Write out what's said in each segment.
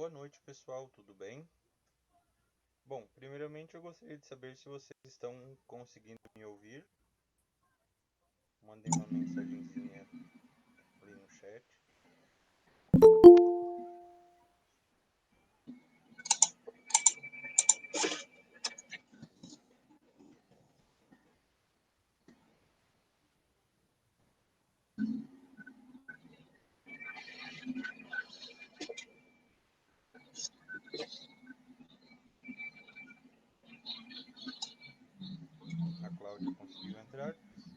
Boa noite, pessoal, tudo bem? Bom, primeiramente eu gostaria de saber se vocês estão conseguindo me ouvir. Mandem uma mensagenzinha ali no chat. A Cláudia conseguiu entrar.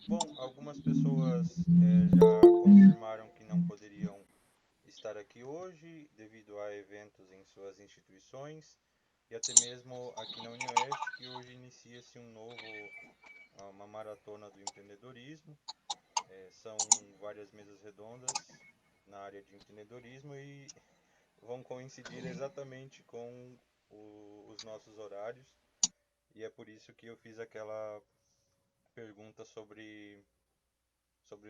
Bom, algumas pessoas já confirmaram que não poderiam estar aqui hoje devido a eventos em suas instituições e até mesmo aqui na UniOeste, que hoje inicia-se uma maratona do empreendedorismo. São várias mesas redondas na área de empreendedorismo e vão coincidir exatamente com os nossos horários, e é por isso que eu fiz aquela pergunta sobre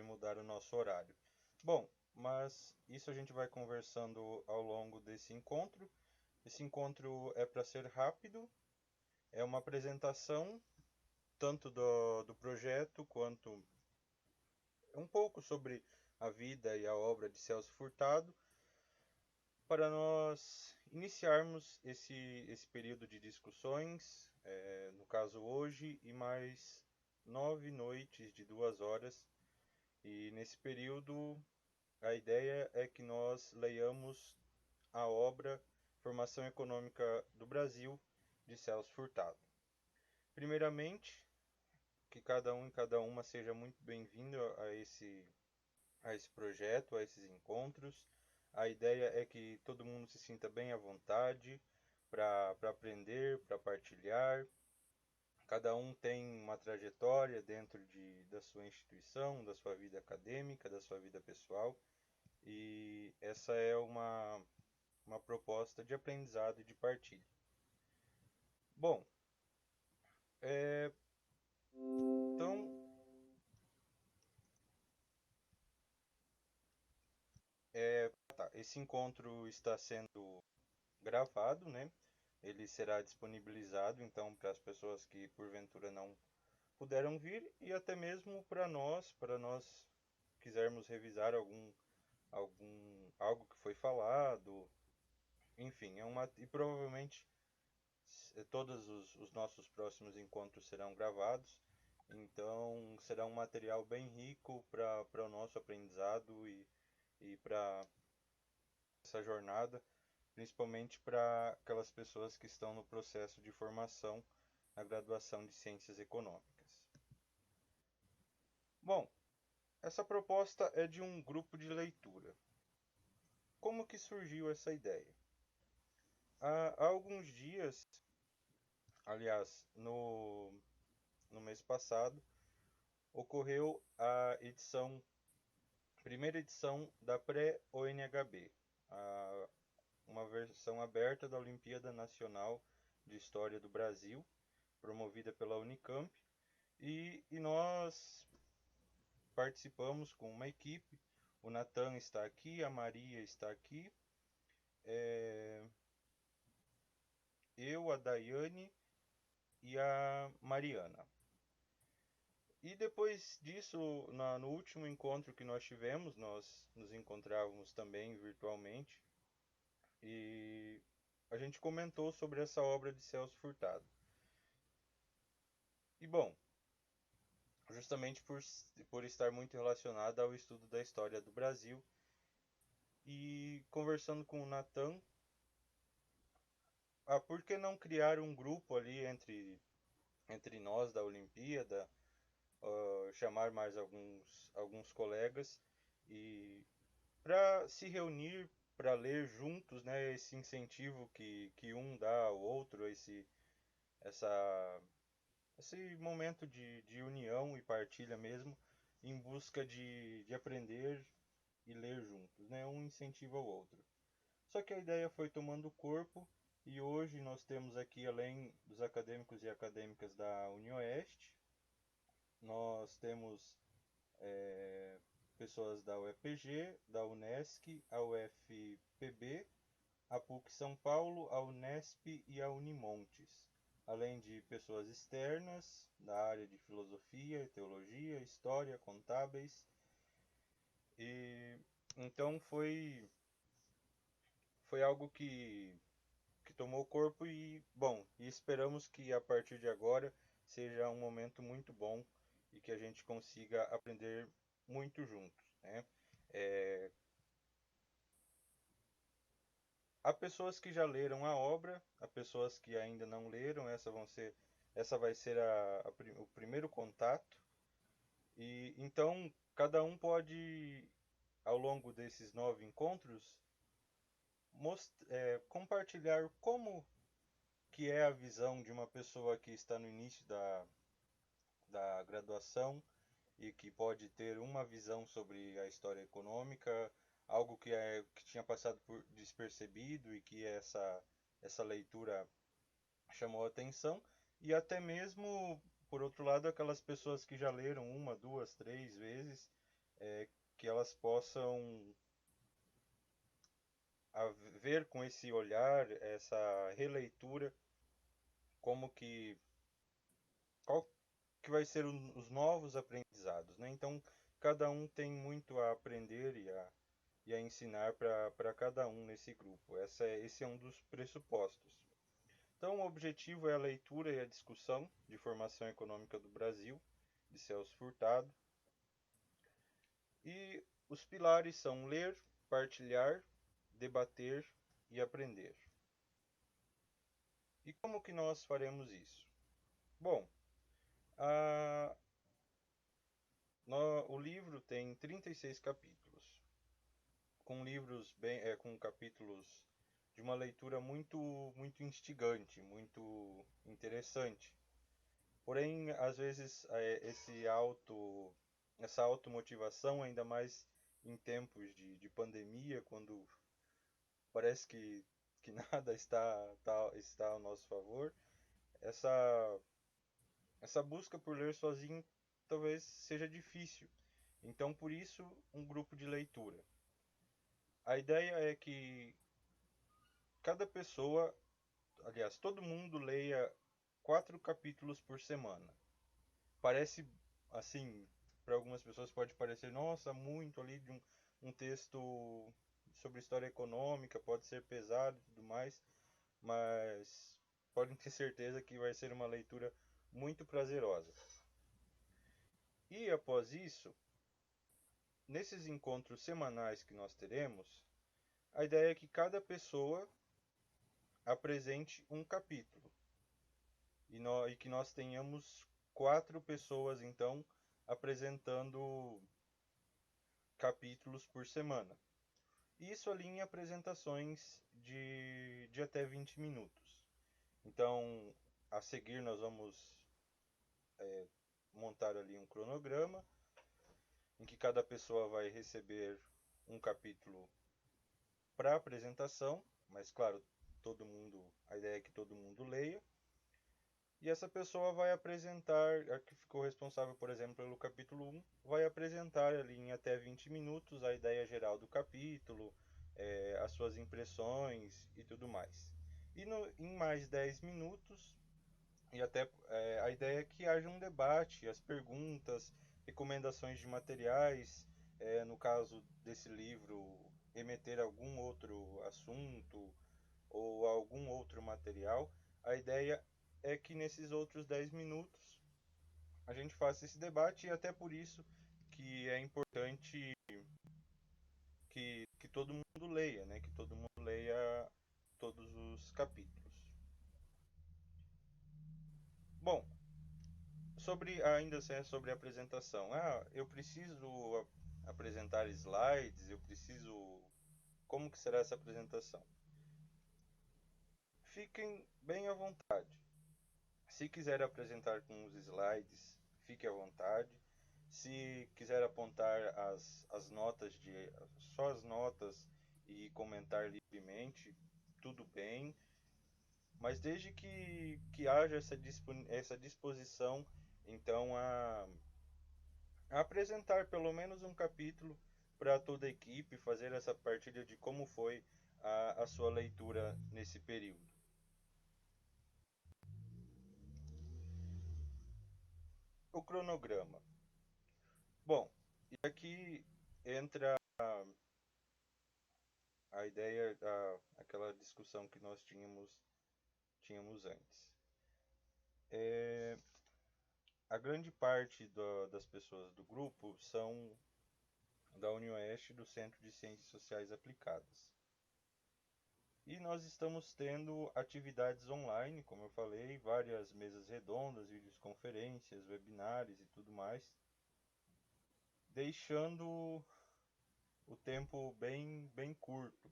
mudar o nosso horário. Bom, mas isso a gente vai conversando ao longo desse encontro. Esse encontro é para ser rápido, é uma apresentação tanto do projeto quanto um pouco sobre a vida e a obra de Celso Furtado, para nós iniciarmos esse período de discussões, no caso hoje, e mais 9 noites de 2 horas. E nesse período, a ideia é que nós leiamos a obra Formação Econômica do Brasil, de Celso Furtado. Primeiramente, que cada um e cada uma seja muito bem-vindo a esse projeto, a esses encontros. A ideia é que todo mundo se sinta bem à vontade para aprender, para partilhar. Cada um tem uma trajetória dentro da sua instituição, da sua vida acadêmica, da sua vida pessoal, e essa é uma proposta de aprendizado e de partilha. Bom, é, então, esse encontro está sendo gravado, né? Ele será disponibilizado então para as pessoas que porventura não puderam vir e até mesmo para nós quisermos revisar algo que foi falado, enfim, e provavelmente todos os nossos próximos encontros serão gravados, então será um material bem rico para o nosso aprendizado e para essa jornada, principalmente para aquelas pessoas que estão no processo de formação na graduação de Ciências Econômicas. Bom, essa proposta é de um grupo de leitura. Como que surgiu essa ideia? Há alguns dias, aliás, no mês passado, ocorreu a primeira edição da Pré-ONHB, uma versão aberta da Olimpíada Nacional de História do Brasil, promovida pela Unicamp, e nós participamos com uma equipe. O Natan está aqui, a Maria está aqui, eu, a Daiane e a Mariana. E depois disso, no último encontro que nós tivemos, nós nos encontrávamos também virtualmente e a gente comentou sobre essa obra de Celso Furtado. E bom, justamente por estar muito relacionada ao estudo da história do Brasil, e conversando com o Natan, por que não criar um grupo ali entre nós da Olimpíada, chamar mais alguns colegas e para se reunir, para ler juntos, né, esse incentivo que um dá ao outro, essa, esse momento de união e partilha mesmo, em busca de aprender e ler juntos, né, um incentiva ao outro. Só que a ideia foi tomando corpo e hoje nós temos aqui, além dos acadêmicos e acadêmicas da UniOeste, nós temos pessoas da UEPG, da Unesc, a UFPB, a PUC São Paulo, a Unesp e a Unimontes, além de pessoas externas da área de filosofia, teologia, história, contábeis. E então foi algo que tomou corpo e esperamos que a partir de agora seja um momento muito bom e que a gente consiga aprender muito juntos, né? É, há pessoas que já leram a obra, há pessoas que ainda não leram, essa vai ser o primeiro contato. E então cada um pode, ao longo desses 9 encontros, compartilhar como que é a visão de uma pessoa que está no início da graduação e que pode ter uma visão sobre a história econômica, algo que tinha passado por despercebido e que essa leitura chamou a atenção, e até mesmo, por outro lado, aquelas pessoas que já leram uma, duas, três vezes, que elas possam ver com esse olhar, essa releitura, como que qual que vai ser os novos aprendizados, né? Então, cada um tem muito a aprender e a ensinar para cada um nesse grupo. Esse é um dos pressupostos. Então, o objetivo é a leitura e a discussão de formação econômica do Brasil, de Celso Furtado. E os pilares são ler, partilhar, debater e aprender. E como que nós faremos isso? Bom, a, o livro tem 36 capítulos, com capítulos de uma leitura muito instigante, muito interessante. Porém, às vezes, essa automotivação, ainda mais em tempos de pandemia, quando parece que nada está ao nosso favor, essa, essa busca por ler sozinho talvez seja difícil. Então, por isso, um grupo de leitura. A ideia é que cada pessoa, aliás, todo mundo leia 4 capítulos por semana. Parece, assim, para algumas pessoas pode parecer, nossa, muito ali de um texto sobre história econômica, pode ser pesado e tudo mais, mas podem ter certeza que vai ser uma leitura muito prazerosa. E após isso, nesses encontros semanais que nós teremos, a ideia é que cada pessoa apresente um capítulo e que nós tenhamos 4 pessoas, então, apresentando capítulos por semana. Isso ali em apresentações de até 20 minutos. Então, a seguir nós vamos montar ali um cronograma em que cada pessoa vai receber um capítulo para apresentação, mas claro, a ideia é que todo mundo leia. E essa pessoa vai apresentar, a que ficou responsável, por exemplo, pelo capítulo 1, vai apresentar ali em até 20 minutos a ideia geral do capítulo, as suas impressões e tudo mais. E em mais 10 minutos, e até a ideia é que haja um debate, as perguntas, recomendações de materiais, no caso desse livro, remeter a algum outro assunto ou a algum outro material. A ideia é que nesses outros 10 minutos a gente faça esse debate, e até por isso que é importante que todo mundo leia, né? Que todo mundo leia todos os capítulos. Bom, ainda sobre a apresentação. Eu preciso apresentar slides, eu preciso. Como que será essa apresentação? Fiquem bem à vontade. Se quiser apresentar com os slides, fique à vontade. Se quiser apontar as notas só as notas e comentar livremente, tudo bem. Mas desde que haja essa disposição, então, a apresentar pelo menos um capítulo para toda a equipe, fazer essa partilha de como foi a sua leitura nesse período. O cronograma. Bom, e aqui entra a ideia, aquela discussão que nós tínhamos antes. A grande parte das pessoas do grupo são da UniOeste, do Centro de Ciências Sociais Aplicadas. E nós estamos tendo atividades online, como eu falei, várias mesas redondas, videoconferências, webinários e tudo mais, deixando o tempo bem curto.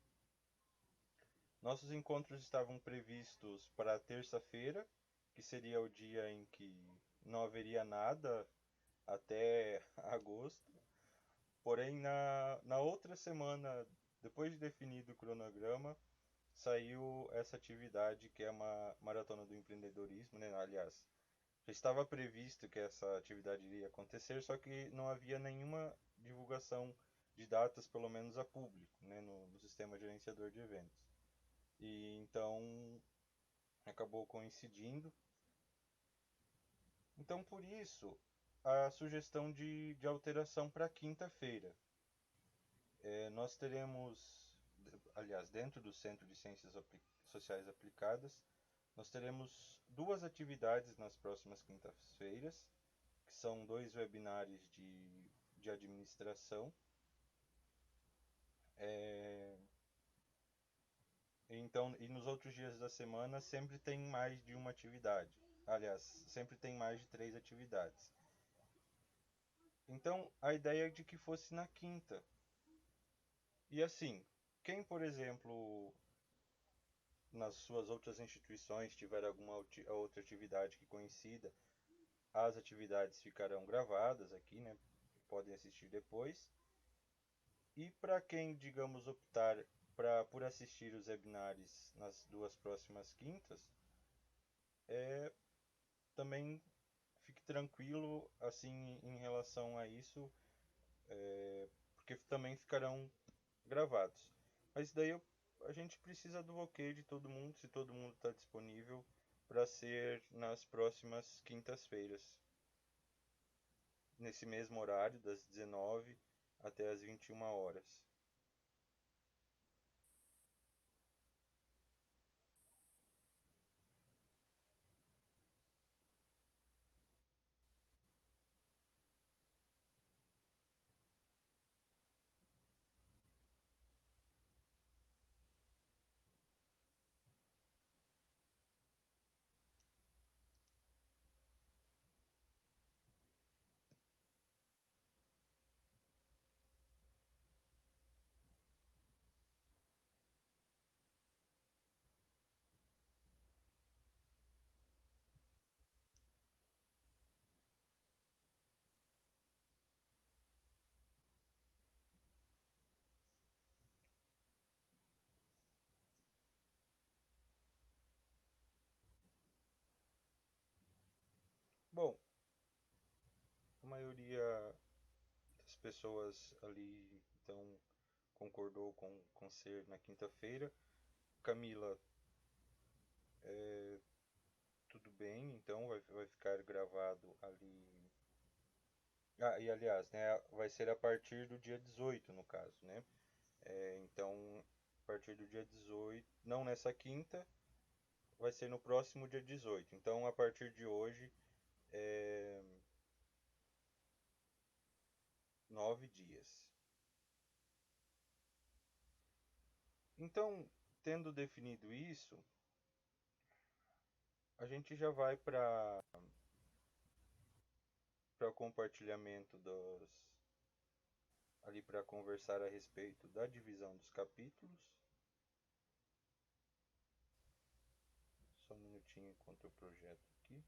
Nossos encontros estavam previstos para terça-feira, que seria o dia em que não haveria nada até agosto. Porém, na outra semana, depois de definido o cronograma, saiu essa atividade que é uma maratona do empreendedorismo, né? Aliás, já estava previsto que essa atividade iria acontecer, só que não havia nenhuma divulgação de datas, pelo menos a público, né? No sistema gerenciador de eventos. E então acabou coincidindo. Então, por isso, a sugestão de alteração para quinta-feira. Nós teremos, aliás, dentro do Centro de Ciências Sociais Aplicadas, nós teremos duas atividades nas próximas quintas-feiras, que são dois webinários de administração. Então, e nos outros dias da semana sempre tem mais de uma atividade. Aliás, sempre tem mais de 3 atividades. Então, a ideia é de que fosse na quinta. E assim, quem, por exemplo, nas suas outras instituições tiver alguma outra atividade que coincida, as atividades ficarão gravadas aqui, né? Podem assistir depois. E para quem, digamos, optar por assistir os webinários nas duas próximas quintas, também fique tranquilo assim em relação a isso, porque também ficarão gravados. Mas daí a gente precisa do ok de todo mundo, se todo mundo está disponível para ser nas próximas quintas-feiras, nesse mesmo horário, das 19 até as 21 horas. Bom, a maioria das pessoas ali então concordou com ser na quinta-feira. Camila, tudo bem, então vai ficar gravado ali. Ah, e aliás, né, vai ser a partir do dia 18 no caso, né? Então, a partir do dia 18, não nessa quinta, vai ser no próximo dia 18. Então, a partir de hoje, é 9 dias. Então, tendo definido isso, a gente já vai para o compartilhamento ali para conversar a respeito da divisão dos capítulos. Só um minutinho enquanto eu projeto aqui.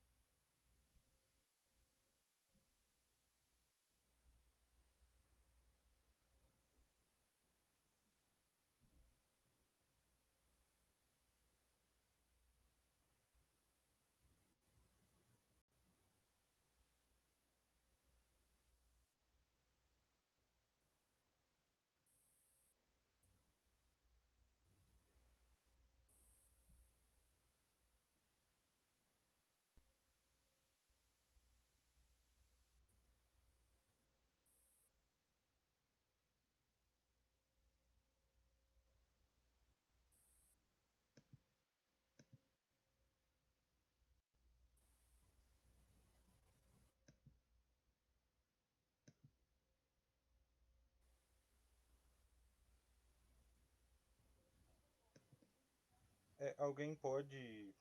Alguém pode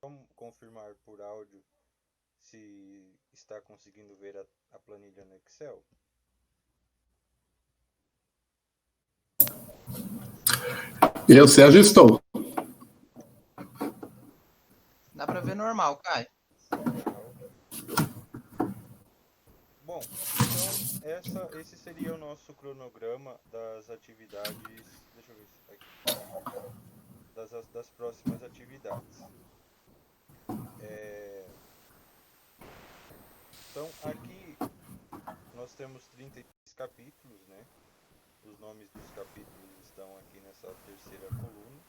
só confirmar por áudio se está conseguindo ver a planilha no Excel? Eu, Sérgio, estou. Dá pra ver normal, Caio. Legal. Bom, então esse seria o nosso cronograma das atividades. Deixa eu ver se tá aqui. Das próximas atividades. Então, aqui nós temos 36 capítulos, né? Os nomes dos capítulos estão aqui nessa terceira coluna.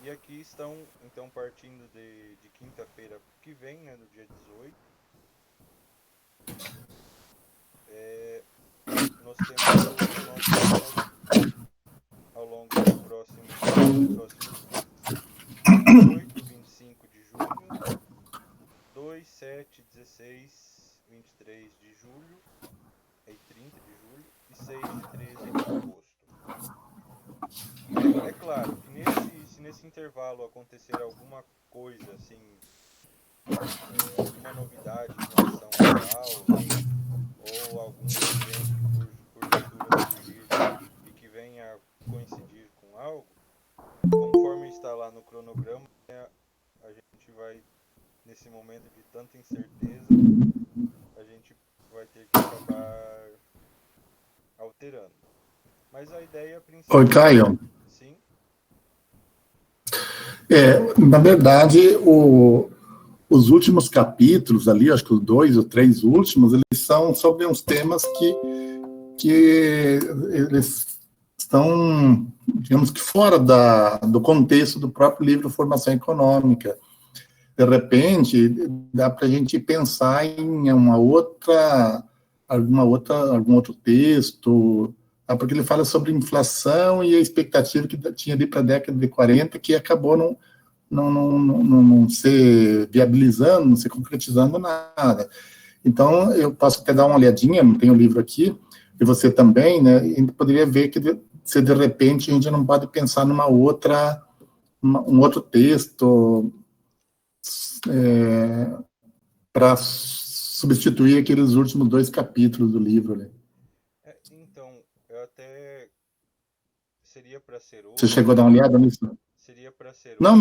E aqui estão, então, partindo de quinta-feira que vem, né, no dia 18. Nós temos o nosso ao longo dos próximos dias. 28, 25 de junho, 2, 7, 16, 23 de julho, 30 de julho e 6 de 13 de agosto. É claro que se nesse intervalo acontecer alguma coisa, assim, alguma novidade em relação às aulas, ou algum evento que porventura surgir e que venha coincidir com algo, conforme está lá no cronograma, a gente vai, nesse momento de tanta incerteza, a gente vai ter que acabar alterando. Mas a ideia principal... Oi, Caio. Sim? Na verdade, os últimos capítulos ali, acho que os 2 ou 3 últimos, eles são sobre uns temas que eles estão, digamos que fora do contexto do próprio livro Formação Econômica. De repente, dá para a gente pensar em algum outro texto, porque ele fala sobre inflação e a expectativa que tinha ali para a década de 40, que acabou não se viabilizando, não se concretizando nada. Então, eu posso até dar uma olhadinha, não tenho o livro aqui, e você também, né? E poderia ver que, se de repente a gente não pode pensar um outro texto para substituir aqueles últimos 2 capítulos do livro, né? Então, eu até... Seria para ser hoje... Você chegou a dar uma olhada nisso? Seria para ser Não, hoje...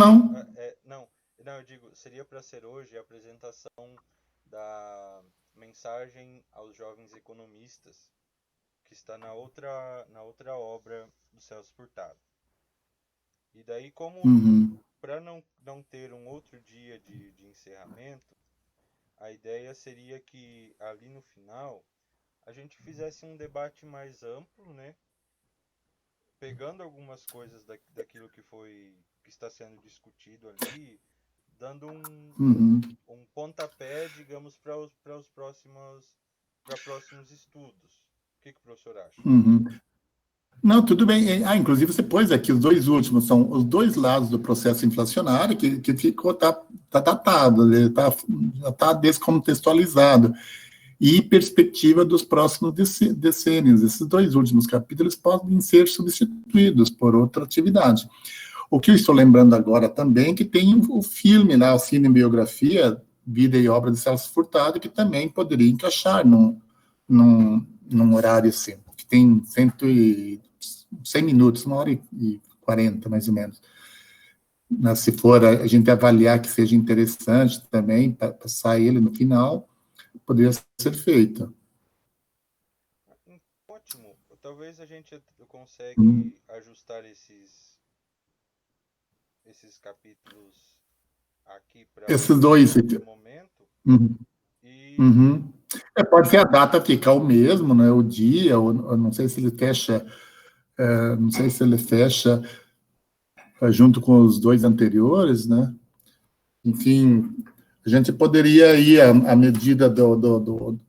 não. Não, eu digo, seria para ser hoje a apresentação da mensagem aos jovens economistas, que está na outra obra do Celso Furtado. E daí, como para não ter um outro dia de encerramento, a ideia seria que ali no final a gente fizesse um debate mais amplo, né? Pegando algumas coisas daquilo que está sendo discutido ali, dando um pontapé, digamos, para próximos estudos. O que o professor acha? Não, tudo bem. Inclusive você pôs aqui, os 2 últimos são os 2 lados do processo inflacionário, que ficou, tá datado, já está descontextualizado, e perspectiva dos próximos decênios. Esses 2 últimos capítulos podem ser substituídos por outra atividade. O que eu estou lembrando agora também, que tem o filme lá, o Cinebiografia, Vida e Obra de Celso Furtado, que também poderia encaixar num horário assim, que tem 100 minutos, 1h40, mais ou menos. Mas, se for a gente avaliar que seja interessante também, passar ele no final, poderia ser feito. Ótimo. Talvez a gente consiga ajustar esses capítulos aqui para esses 2 momento. E... Pode ser a data ficar o mesmo, né? O dia, ou não sei se ele fecha, junto com os 2 anteriores, né? Enfim, a gente poderia ir à medida do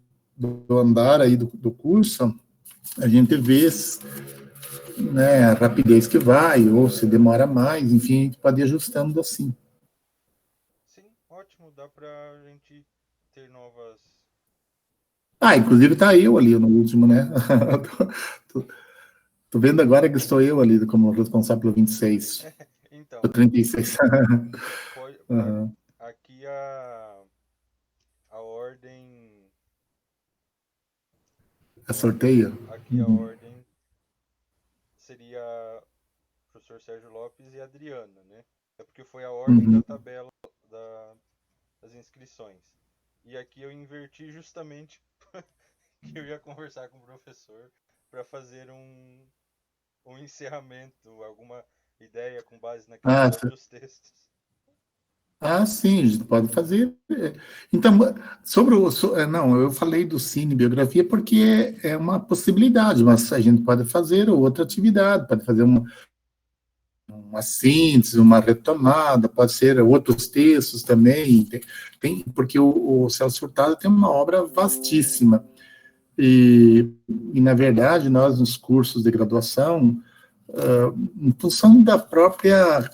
andar aí do curso, a gente vê, né, a rapidez que vai, ou se demora mais, enfim, a gente pode ir ajustando assim. Sim, ótimo, dá para a gente ter novas... Inclusive tá eu ali no último, né? Tô vendo agora que estou eu ali como responsável pelo 26. Então, O 36. pode, Aham. aqui a ordem, É sorteio? aqui a Uhum. ordem seria professor Sérgio Lopes e Adriana, né? É porque foi a ordem da Uhum. tabela das inscrições. E aqui eu inverti justamente que eu ia conversar com o professor para fazer um encerramento, alguma ideia com base naqueles Ah, outros textos. sim, a gente pode fazer. Então, não, eu falei do Cine Biografia porque é uma possibilidade, mas a gente pode fazer outra atividade, pode fazer uma síntese, uma retomada, pode ser outros textos também, porque o Celso Furtado tem uma obra vastíssima. Na verdade, nós nos cursos de graduação, em função da própria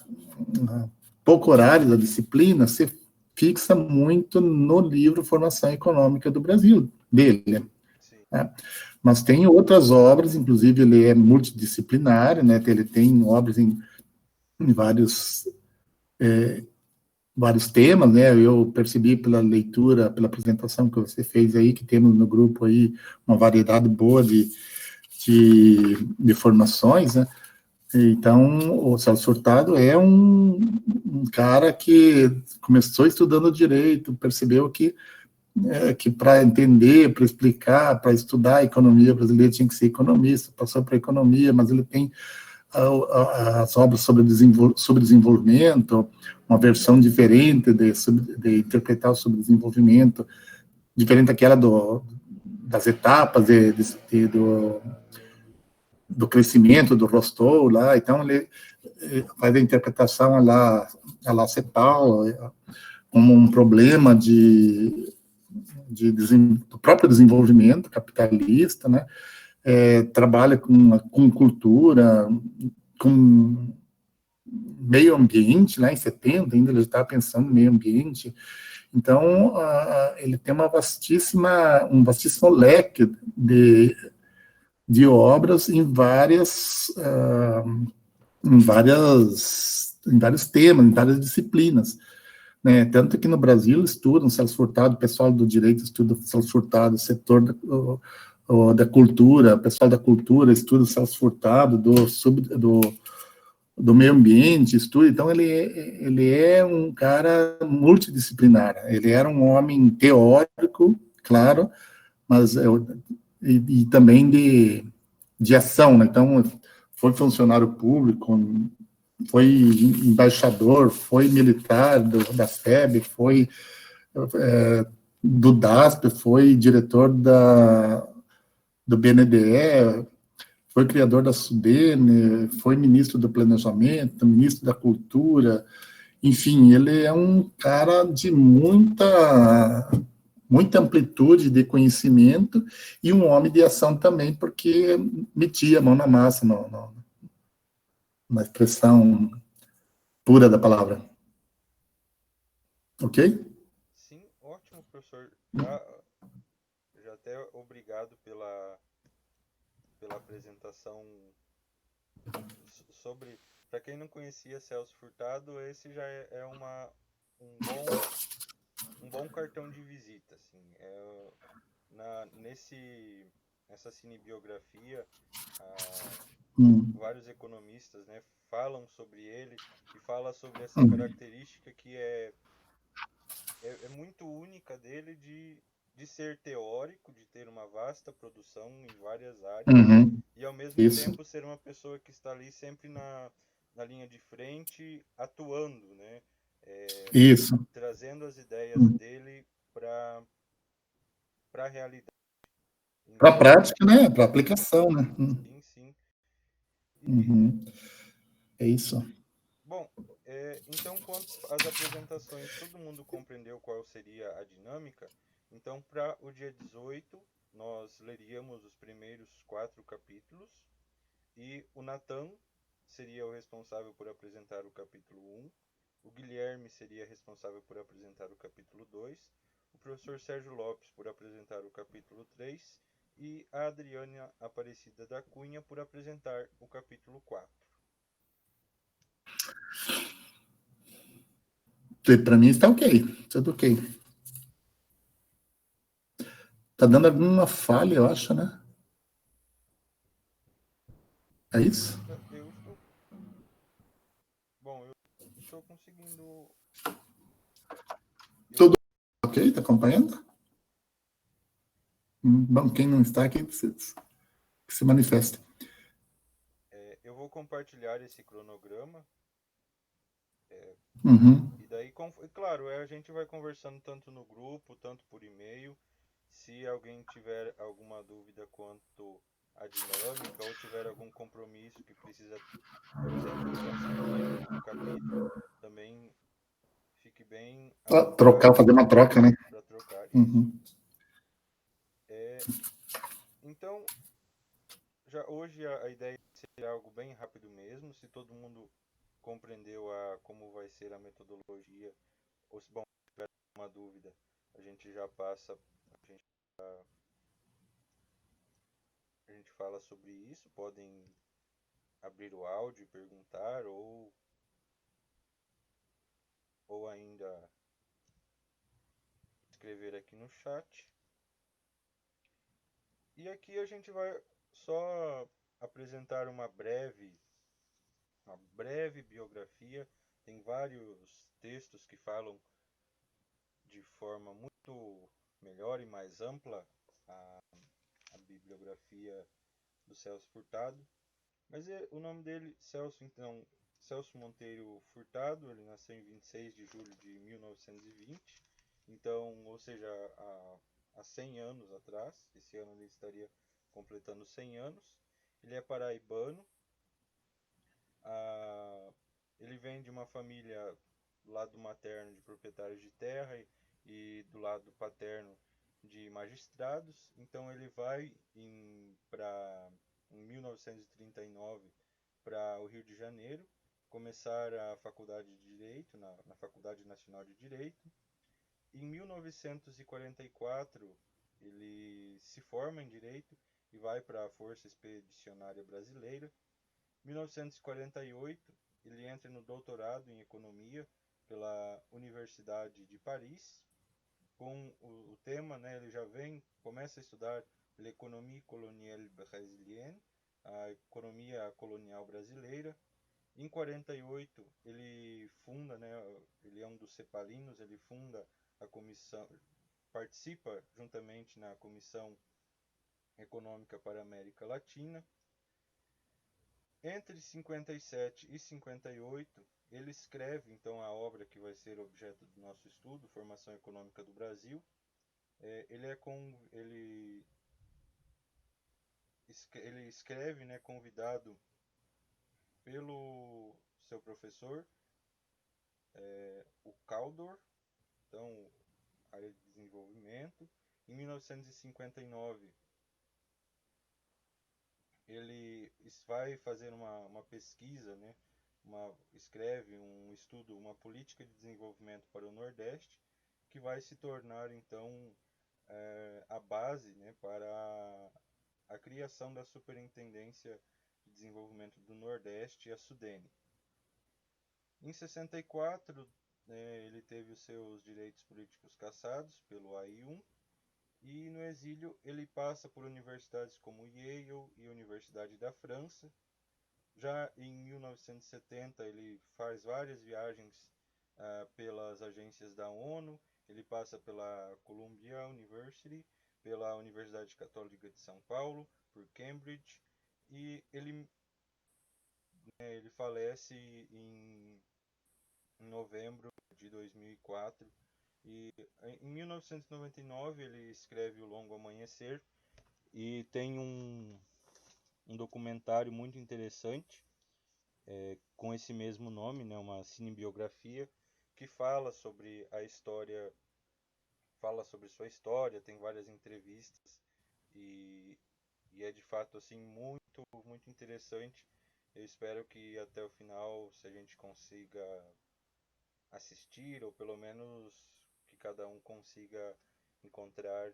pouco horário da disciplina, se fixa muito no livro Formação Econômica do Brasil, dele, Sim. né? Mas tem outras obras, inclusive ele é multidisciplinar, né? Ele tem obras em vários temas, né? Eu percebi pela leitura, pela apresentação que você fez aí, que temos no grupo aí uma variedade boa de formações, né? Então, o Celso Furtado é um cara que começou estudando direito, percebeu que para entender, para explicar, para estudar a economia brasileira tinha que ser economista, passou para economia, mas ele tem as obras sobre desenvolvimento, uma versão diferente de interpretar o subdesenvolvimento, diferente daquela das etapas do crescimento do Rostow lá, então ele faz a interpretação a la CEPAL como um problema do próprio desenvolvimento capitalista, né? Trabalha com cultura, com meio ambiente, lá em 70 ainda ele está pensando no meio ambiente, então ele tem um vastíssimo leque de obras em vários temas, em várias disciplinas, né? Tanto que no Brasil estudam Celso Furtado, o pessoal do direito estuda Celso Furtado, o setor da cultura, o pessoal da cultura estuda Celso Furtado, do meio ambiente, estuda, então ele é um cara multidisciplinar, ele era um homem teórico, claro, mas e também de ação, né? Então foi funcionário público, foi embaixador, foi militar da FEB, foi do DASP, foi diretor do BNDE, foi criador da SUDENE, foi ministro do Planejamento, ministro da Cultura, enfim, ele é um cara de muita amplitude de conhecimento e um homem de ação também, porque metia a mão na massa, na expressão pura da palavra. Ok? Sim, ótimo, professor. Já até obrigado pela apresentação sobre. Para quem não conhecia Celso Furtado, esse já é um bom cartão de visita, assim. Nessa cinebiografia, vários economistas, né, falam sobre ele e fala sobre essa característica que é muito única dele de ser teórico, de ter uma vasta produção em várias áreas e ao mesmo Isso. tempo ser uma pessoa que está ali sempre na linha de frente, atuando, né? Isso. Trazendo as ideias dele para a realidade. Para a Então, prática, né? Para a aplicação, né? sim, sim. E, Uhum. É isso. bom, então, quanto às apresentações, todo mundo compreendeu qual seria a dinâmica. Então, para o dia 18, nós leríamos os primeiros 4 capítulos e o Natan seria o responsável por apresentar o capítulo 1, o Guilherme seria responsável por apresentar o capítulo 2, o professor Sérgio Lopes por apresentar o capítulo 3 e a Adriana Aparecida da Cunha por apresentar o capítulo 4. Para mim está ok, tudo ok. Tá dando alguma falha, eu acho, né? É isso? Eu estou. Bom, eu estou conseguindo. Eu Tudo vou, ok? Tá acompanhando? Bom, quem não está aqui, que se manifeste. eu vou compartilhar esse cronograma. Uhum. E daí, claro, a gente vai conversando tanto no grupo, tanto por e-mail. Se alguém tiver alguma dúvida quanto à dinâmica ou tiver algum compromisso que precisa, por exemplo, transcrever um capítulo, também fique bem à Trocar, vontade fazer uma troca, né? para trocar isso. Uhum. É, então, já hoje a ideia seria algo bem rápido mesmo. Se todo mundo compreendeu como vai ser a metodologia, ou se bom, tiver uma dúvida, a gente já passa, a gente fala sobre isso. Podem abrir o áudio e perguntar, ou ainda escrever aqui no chat. E aqui a gente vai só apresentar uma breve biografia. Tem vários textos que falam de forma muito melhor e mais ampla a, a bibliografia do Celso Furtado. Mas o nome dele, Celso, então, Celso Monteiro Furtado, ele nasceu em 26 de julho de 1920, então, ou seja, há 100 anos atrás. Esse ano ele estaria completando 100 anos. Ele é paraibano. Ah, ele vem de uma família do lado materno de proprietários de terra e do lado paterno de magistrados. Então ele vai em 1939 para o Rio de Janeiro, começar a faculdade de Direito, na Faculdade Nacional de Direito. Em 1944 ele se forma em Direito e vai para a Força Expedicionária Brasileira. 1948, ele entra no doutorado em Economia pela Universidade de Paris, com o tema, né, ele já começa a estudar l'Économie coloniale brésilienne, a economia colonial brasileira. Em 48, ele funda, né, ele é um dos cepalinos, ele funda a comissão, participa juntamente na Comissão Econômica para a América Latina. Entre 57 e 58, ele escreve então a obra que vai ser objeto do nosso estudo, Formação Econômica do Brasil. Ele escreve, né, convidado pelo seu professor, o Caldor, então, área de desenvolvimento. Em 1959, ele vai fazer uma pesquisa, né? Escreve um estudo, uma política de desenvolvimento para o Nordeste, que vai se tornar então a base, né, para a criação da Superintendência de Desenvolvimento do Nordeste, a SUDENE. Em 64, ele teve os seus direitos políticos cassados pelo AI-1, e no exílio ele passa por universidades como Yale e Universidade da França. Já em 1970 ele faz várias viagens pelas agências da ONU. Ele passa pela Columbia University, pela Universidade Católica de São Paulo, por Cambridge, e ele falece em novembro de 2004. E em 1999 ele escreve O Longo Amanhecer, e tem um documentário muito interessante com esse mesmo nome, né, uma cinebiografia, que fala sobre a história, fala sobre sua história, tem várias entrevistas, e, e é de fato assim muito, muito interessante. Eu espero que até o final, se a gente consiga assistir, ou pelo menos que cada um consiga encontrar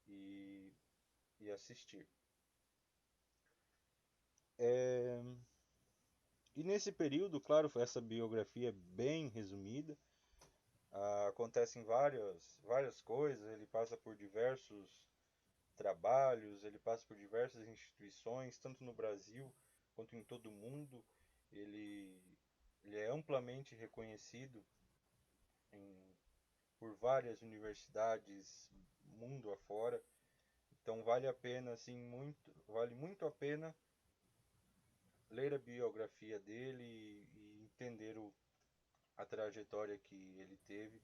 e, e assistir. E nesse período, claro, essa biografia é bem resumida. acontecem várias coisas, ele passa por diversos trabalhos, ele passa por diversas instituições, tanto no Brasil quanto em todo o mundo. Ele, ele é amplamente reconhecido em, por várias universidades mundo afora. Então vale a pena, assim, vale muito a pena ler a biografia dele e entender a trajetória que ele teve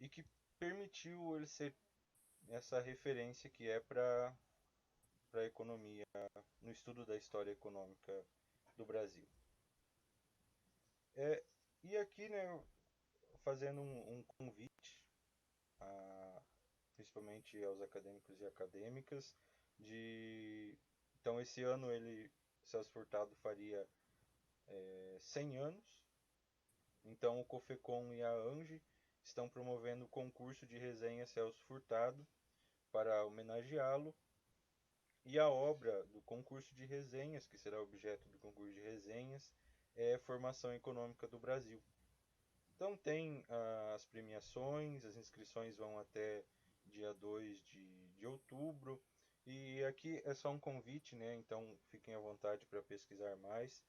e que permitiu ele ser essa referência que é para a economia, no estudo da história econômica do Brasil. E aqui, né, fazendo um convite, principalmente aos acadêmicos e acadêmicas, então esse ano Celso Furtado faria 100 anos, então o COFECOM e a ANGE estão promovendo o concurso de resenha Celso Furtado para homenageá-lo, e a obra do concurso de resenhas, que será objeto do concurso de resenhas, é Formação Econômica do Brasil. Então tem as premiações, as inscrições vão até dia 2 de outubro, e aqui é só um convite, né? Então fiquem à vontade para pesquisar mais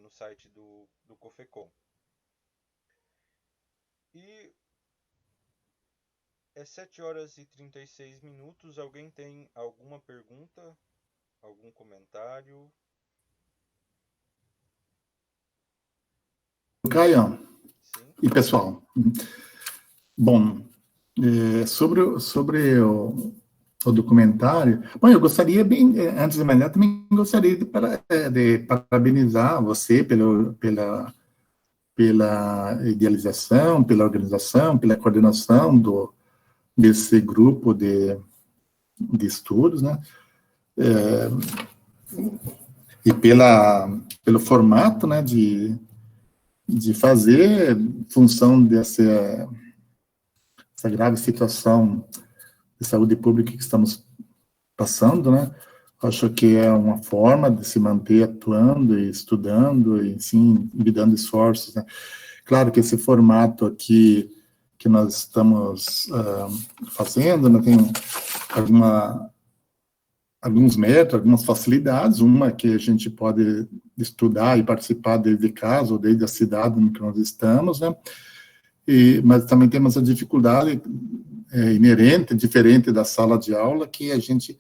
no site do COFECOM. E é 7 horas e 36 minutos. Alguém tem alguma pergunta? Algum comentário? Caio Sim. e pessoal, bom, sobre o documentário, bom, eu gostaria antes de mais nada, também gostaria de parabenizar você pela idealização, pela organização, pela coordenação desse grupo de estudos, né? E pelo formato, né, de fazer função dessa grave situação de saúde pública que estamos passando, né? Acho que é uma forma de se manter atuando e estudando e, sim, dando esforços, né? Claro que esse formato aqui que nós estamos fazendo, né, tem alguns méritos, algumas facilidades. Uma é que a gente pode estudar e participar desde casa ou desde a cidade em que nós estamos, né? Mas também temos a dificuldade inerente, diferente da sala de aula, que a gente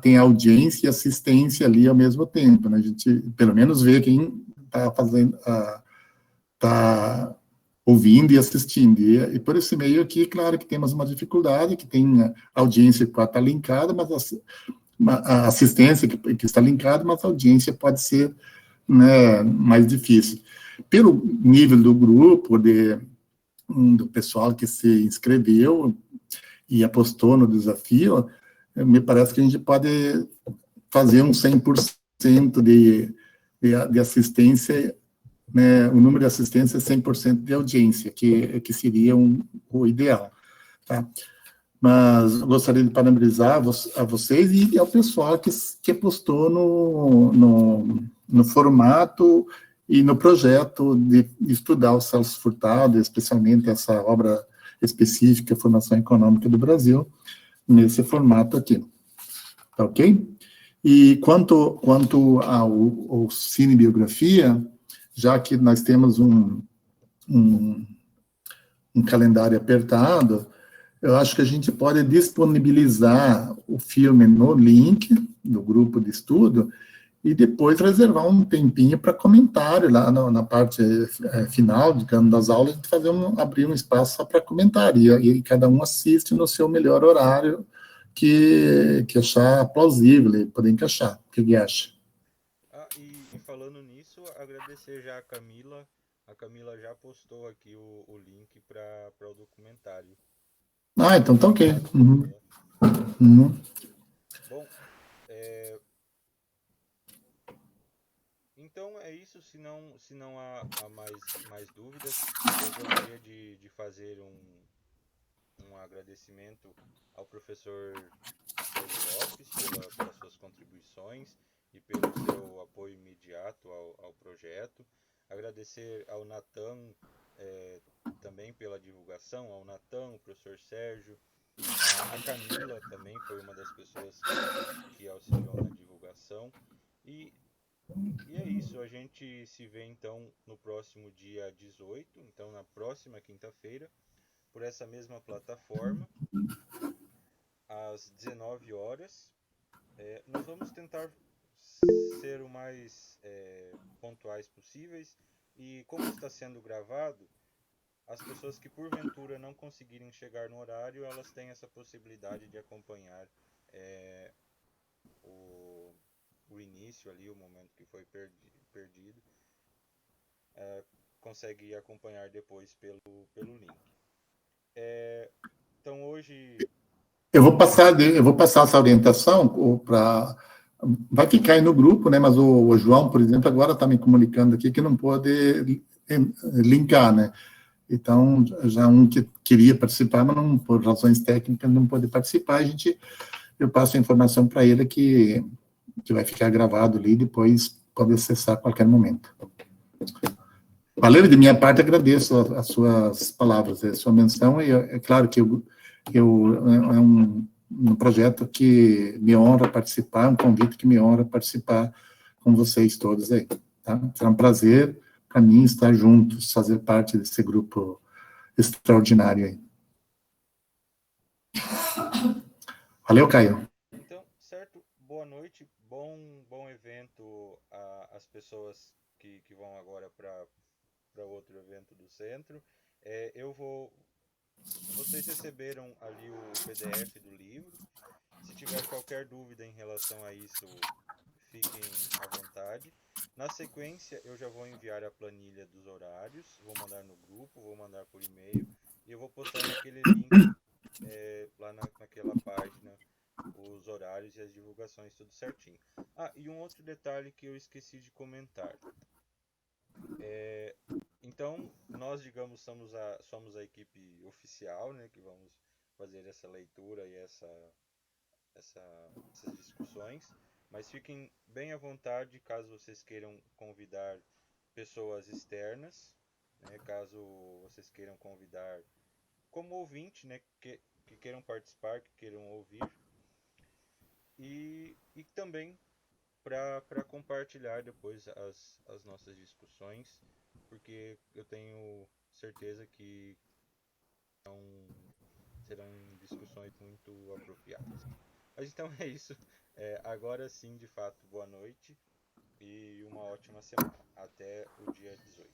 tem audiência e assistência ali ao mesmo tempo, né? A gente, pelo menos, vê quem está fazendo, está ouvindo e assistindo. E por esse meio aqui, claro que temos uma dificuldade, que tem a audiência que pode estar linkada, mas a assistência que está linkada, mas a audiência pode ser, né, mais difícil. Pelo nível do grupo, do pessoal que se inscreveu e apostou no desafio, me parece que a gente pode fazer um 100% de assistência, né, o número de assistência é 100% de audiência, que seria o ideal, tá? Mas gostaria de parabenizar a vocês e ao pessoal que apostou no formato e no projeto de estudar o Celso Furtado, especialmente essa obra específica, Formação Econômica do Brasil, nesse formato aqui, tá ok? E quanto ao cinebiografia, já que nós temos um calendário apertado, eu acho que a gente pode disponibilizar o filme no link do grupo de estudo e depois reservar um tempinho para comentário lá na parte final, digamos, das aulas, a gente abrir um espaço só para comentário, e cada um assiste no seu melhor horário que achar plausível e poder encaixar. O que você acha? E falando nisso, agradecer já a Camila. A Camila já postou aqui o link para o documentário. Então tá ok. Uhum. Uhum. Bom, então é isso. Se não há mais dúvidas, eu gostaria de fazer um agradecimento ao professor Pedro Lopes pelas suas contribuições e pelo seu apoio imediato ao projeto. Agradecer ao Natan também pela divulgação, ao Natan, o professor Sérgio, a Camila também foi uma das pessoas que auxiliou na divulgação. E é isso, a gente se vê então no próximo dia 18, então na próxima quinta-feira, por essa mesma plataforma, às 19 horas. Nós vamos tentar ser o mais pontuais possíveis, e como está sendo gravado, as pessoas que porventura não conseguirem chegar no horário, elas têm essa possibilidade de acompanhar o início ali, o momento que foi perdido, consegue acompanhar depois pelo link. Então hoje Eu vou passar essa orientação para. Vai ficar aí no grupo, né? Mas o João, por exemplo, agora está me comunicando aqui que não pode linkar, né? Então, já um que queria participar, mas não, por razões técnicas não pôde participar, eu passo a informação para ele que vai ficar gravado ali e depois pode acessar a qualquer momento. Valeu, de minha parte, agradeço as suas palavras, a sua menção, e é claro que é um projeto que me honra participar, um convite que me honra participar com vocês todos aí, tá? Será um prazer para mim estar juntos, fazer parte desse grupo extraordinário aí. Valeu, Caio. Então, certo, boa noite, bom evento às pessoas que vão agora para outro evento do centro. Vocês receberam ali o PDF do livro. Se tiver qualquer dúvida em relação a isso, fiquem à vontade. Na sequência, eu já vou enviar a planilha dos horários, vou mandar no grupo, vou mandar por e-mail, e eu vou postar naquele link lá naquela página os horários e as divulgações, tudo certinho. E um outro detalhe que eu esqueci de comentar. Então, nós, digamos, somos a equipe oficial, né, que vamos fazer essa leitura e essas discussões, mas fiquem bem à vontade caso vocês queiram convidar pessoas externas, né, caso vocês queiram convidar como ouvinte, né, que queiram participar, que queiram ouvir, e também para compartilhar depois as nossas discussões, porque eu tenho certeza que serão discussões muito apropriadas. Mas então é isso. Agora sim, de fato, boa noite e uma ótima semana. Até o dia 18.